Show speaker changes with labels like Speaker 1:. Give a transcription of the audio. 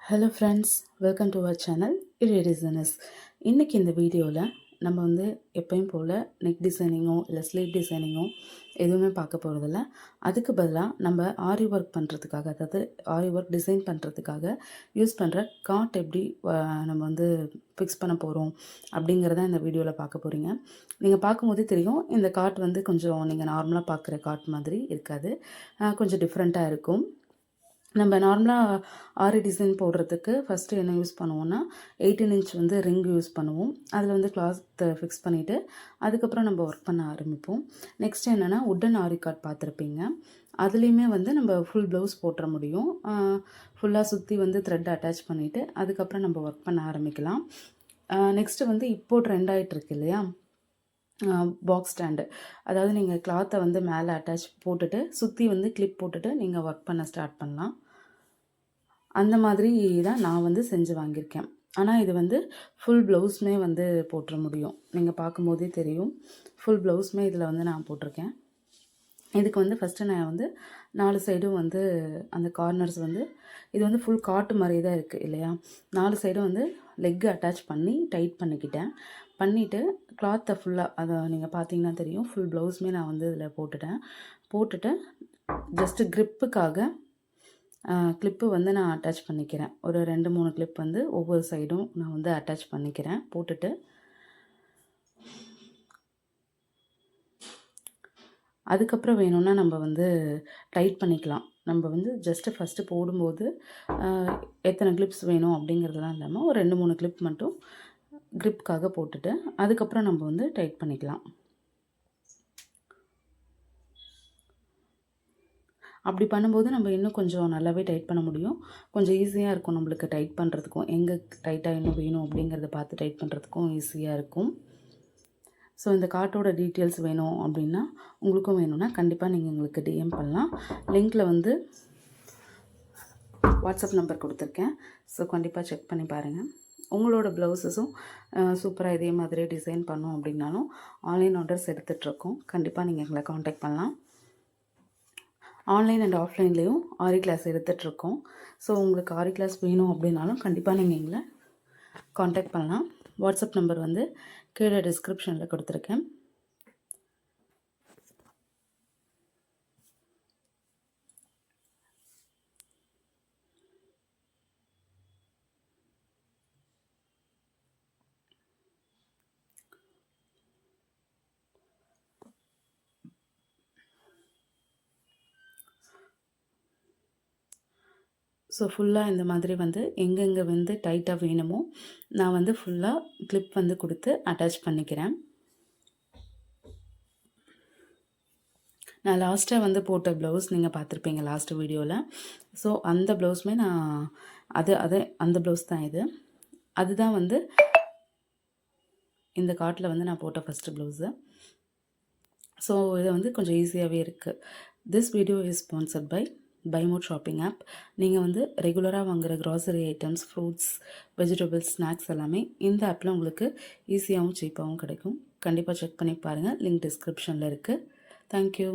Speaker 1: Hello friends, welcome to our channel இரியடிசனஸ். இன்றைக்கி இந்த வீடியோவில் நம்ம வந்து எப்பயும் போல் நெக் டிசைனிங்கோ இல்லை ஸ்லீவ் டிசைனிங்கோ எதுவுமே பார்க்க போகிறதில்ல. அதுக்கு பதிலாக நம்ம ஆரி ஒர்க் பண்ணுறதுக்காக, அதாவது ஆரி ஒர்க் டிசைன் பண்ணுறதுக்காக யூஸ் பண்ணுற காட் எப்படி நம்ம வந்து ஃபிக்ஸ் பண்ண போகிறோம் அப்படிங்கிறத இந்த வீடியோவில் பார்க்க போகிறீங்க. நீங்கள் பார்க்கும்போதே தெரியும், இந்த காட் வந்து கொஞ்சம் நீங்கள் நார்மலாக பார்க்குற காட் மாதிரி இருக்காது, கொஞ்சம் டிஃப்ரெண்ட்டாக இருக்கும். நம்ம நார்மலாக ஆரி டிசைன் போடுறதுக்கு ஃபஸ்ட்டு என்ன யூஸ் பண்ணுவோம்னா 18 இன்ச் வந்து ரிங் யூஸ் பண்ணுவோம். அதில் வந்து கிளாத்தை ஃபிக்ஸ் பண்ணிவிட்டு அதுக்கப்புறம் நம்ம ஒர்க் பண்ண ஆரம்பிப்போம். நெக்ஸ்ட் என்னென்னா உட்டன் ஆரி கார்ட் பார்த்துருப்பீங்க. அதுலேயுமே வந்து நம்ம ஃபுல் ப்ளவுஸ் போட்டுற முடியும். ஃபுல்லாக சுற்றி வந்து த்ரெட் அட்டாச் பண்ணிவிட்டு அதுக்கப்புறம் நம்ம ஒர்க் பண்ண ஆரம்பிக்கலாம். நெக்ஸ்ட்டு வந்து இப்போது ட்ரெண்ட் ஆகிட்டு இருக்கு இல்லையா, பாக்ஸ் ஸ்டாண்டு. அதாவது நீங்கள் கிளாத்தை வந்து மேலே அட்டாச் போட்டுட்டு சுற்றி வந்து கிளிப் போட்டுட்டு நீங்கள் ஒர்க் பண்ண ஸ்டார்ட் பண்ணலாம். அந்த மாதிரி தான் நான் வந்து செஞ்சு வாங்கியிருக்கேன். ஆனால் இது வந்து ஃபுல் ப்ளவுஸுமே வந்து போட்டுற முடியும். நீங்கள் பார்க்கும்போதே தெரியும், ஃபுல் ப்ளவுஸுமே இதில் வந்து நான் போட்டிருக்கேன். இதுக்கு வந்து ஃபஸ்ட்டு நான் வந்து 4 சைடும் வந்து அந்த கார்னர்ஸ் வந்து இது வந்து ஃபுல் காட்டு மாதிரி தான் இருக்குது இல்லையா, 4 சைடும் வந்து லெக்கு அட்டாச் பண்ணி டைட் பண்ணிவிட்டு கிளாத்தை ஃபுல்லாக அதை நீங்கள் பார்த்தீங்கன்னா தெரியும், ஃபுல் ப்ளவுஸுமே நான் வந்து இதில் போட்டுட்டு ஜஸ்ட்டு க்ரிப்புக்காக கிளிப்பு வந்து நான் அட்டாச் பண்ணிக்கிறேன். ஒரு 2-3 கிளிப் வந்து ஒவ்வொரு சைடும் நான் வந்து அட்டாச் பண்ணிக்கிறேன். போட்டுட்டு அதுக்கப்புறம் வேணும்னா நம்ம வந்து டைட் பண்ணிக்கலாம். நம்ம வந்து ஜஸ்ட்டு ஃபஸ்ட்டு போடும்போது எத்தனை கிளிப்ஸ் வேணும் அப்படிங்கிறதுலாம் இல்லாமல் ஒரு 2-3 கிளிப் மட்டும் க்ரிப்புக்காக போட்டுட்டு அதுக்கப்புறம் நம்ம வந்து டைட் பண்ணிக்கலாம். அப்படி பண்ணும்போது நம்ம இன்னும் கொஞ்சம் நல்லாவே டைட் பண்ண முடியும். கொஞ்சம் ஈஸியாக இருக்கும் நம்மளுக்கு டைட் பண்ணுறதுக்கும், எங்கே டைட்டாக இன்னும் வேணும் அப்படிங்கிறத பார்த்து டைட் பண்ணுறதுக்கும் ஈஸியாக இருக்கும். ஸோ இந்த கார்ட்டோட டீட்டெயில்ஸ் வேணும் அப்படின்னா, உங்களுக்கும் வேணும்னா கண்டிப்பாக நீங்கள் எங்களுக்கு டிஎம் பண்ணலாம். லிங்க்கில் வந்து வாட்ஸ்அப் நம்பர் கொடுத்துருக்கேன். ஸோ கண்டிப்பாக செக் பண்ணி பாருங்கள். உங்களோட ப்ளவுஸஸும் சூப்பராக இதே மாதிரி டிசைன் பண்ணோம் அப்படின்னாலும் ஆன்லைன் ஆர்டர்ஸ் எடுத்துகிட்ருக்கோம். கண்டிப்பாக நீங்கள் எங்களை காண்டாக்ட் பண்ணலாம். ஆன்லைன் அண்ட் ஆஃப்லைன்லேயும் ஆரி கிளாஸ் எடுத்துகிட்ருக்கோம். ஸோ உங்களுக்கு ஆரி கிளாஸ் வேணும் அப்படின்னாலும் கண்டிப்பாக நீங்கள் எங்களை காண்டாக்ட் பண்ணலாம். வாட்ஸ்அப் நம்பர் வந்து கீழே டிஸ்கிரிப்ஷனில் கொடுத்துருக்கேன். ஸோ ஃபுல்லாக இந்த மாதிரி வந்து எங்கெங்கே வந்து டைட்டாக வேணுமோ நான் வந்து ஃபுல்லாக கிளிப் வந்து கொடுத்து அட்டாச் பண்ணிக்கிறேன். நான் லாஸ்ட்டாக வந்து போட்ட ப்ளவுஸ் நீங்கள் பார்த்துருப்பீங்க லாஸ்ட் வீடியோவில். ஸோ அந்த ப்ளவுஸுமே நான் அந்த ப்ளவுஸ் தான் இது. அதுதான் வந்து இந்த காட்டில் வந்து நான் போட்ட ஃபஸ்ட்டு ப்ளவுஸு. ஸோ இது வந்து கொஞ்சம் ஈஸியாகவே இருக்குது. This video is sponsored by பைமோட் ஷாப்பிங் ஆப். நீங்கள் வந்து ரெகுலராக வாங்குகிற grocery items, fruits, vegetables, snacks எல்லாமே இந்த ஆப்பில் உங்களுக்கு ஈஸியாகவும் சீப்பாகவும் கிடைக்கும். கண்டிப்பாக செக் பண்ணி பாருங்கள். லிங்க் டிஸ்கிரிப்ஷனில் இருக்குது. தேங்க்யூ.